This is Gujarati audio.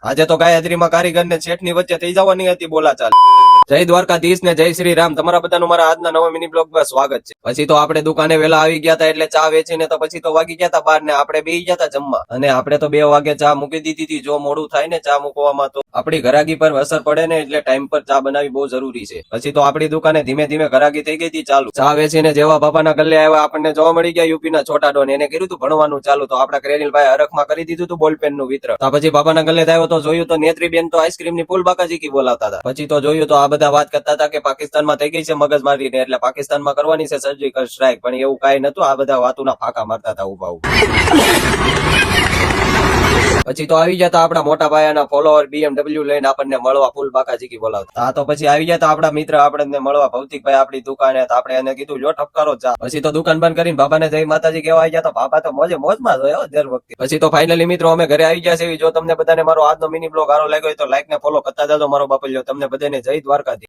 આજે તો ગાયત્રીમાં કારીગર ને શેઠ ની વચ્ચે થઈ જવાની હતી બોલાચાલ. જય દ્વારકાધીશ ને જય શ્રી રામ. તમારા બધાનું મારા આજના નવા મિની બ્લોગ માં સ્વાગત છે. પછી તો આપણે દુકાને વેલા આવી ગયા હતા એટલે ચા વેચીને તો પછી તો વાગી ગયા હતા 12 ને આપણે બેસી ગયા હતા જમવા. અને આપણે તો 2 વાગે ચા મૂકી દીધી હતી. જો મોડું થાય ને ચા મૂકવામાં તો આપણી ઘરાગી પર અસર પડે ને, એટલે ટાઈમ પર ચા બનાવી બહુ જરૂરી છે. પછી તો આપણી દુકાને ધીમે ધીમે ઘરાગી થઈ ગઈ હતી ચાલુ. ચા વેચીને જેવા બાપાના ગલ્લે આવ્યા આપણને જોવા મળી ગયા યુપીના છોટા ડોન. એને કીધું તું ભણવાનું ચાલુ, તો આપણા કરેનીલભાઈ હરખમાં કરી દીધું તું બોલપેન નું વિતરણ. તો પછી બાપાના ગલ્લે આવ્યો તો જોયું તો નેત્રીબેન તો આઈસ્ક્રીમ ની ફૂલ બાકાજી કી બોલાવતા હતા. પછી તો જોયું તો આ બધા વાત કરતા હતા કે પાકિસ્તાનમાં થઈ ગઈ છે મગજમારી ને, એટલે પાકિસ્તાનમાં કરવાની છે સર્જિકલ સ્ટ્રાઇક. પણ એવું કઈ નતું, આ બધા વાતોના ફાંકા મારતા હતા ઉભા ઉભા. પછી તો આવી જતા આપણા મોટા ભાઈના ફોલોવર BMW લઈને આપણને મળવા ફૂલ બાકાજી બોલાવતા. હા તો પછી આવી જતા આપણા મિત્ર આપણને મળવા ભૌતિકભાઈ આપણી દુકાને. આપણે એને કીધું લો ઠપકારો ચા. પછી તો દુકાન બંધ કરીને બાબાને જય માતાજી કહેવા આવી ગયા. તો બાબા તો મોજમાં જ હોય દર વખતે. પછી તો ફાઇનલી મિત્રો અમે ઘરે આવી ગયા છે. જો તમને બધાને મારો આજનો મિની બ્લોગ સારો લાગ્યો હોય તો લાઈક ને ફોલો કરતા જાજો મારો બાપલ્યો. તમને બધાને જય દ્વારકાધીશ.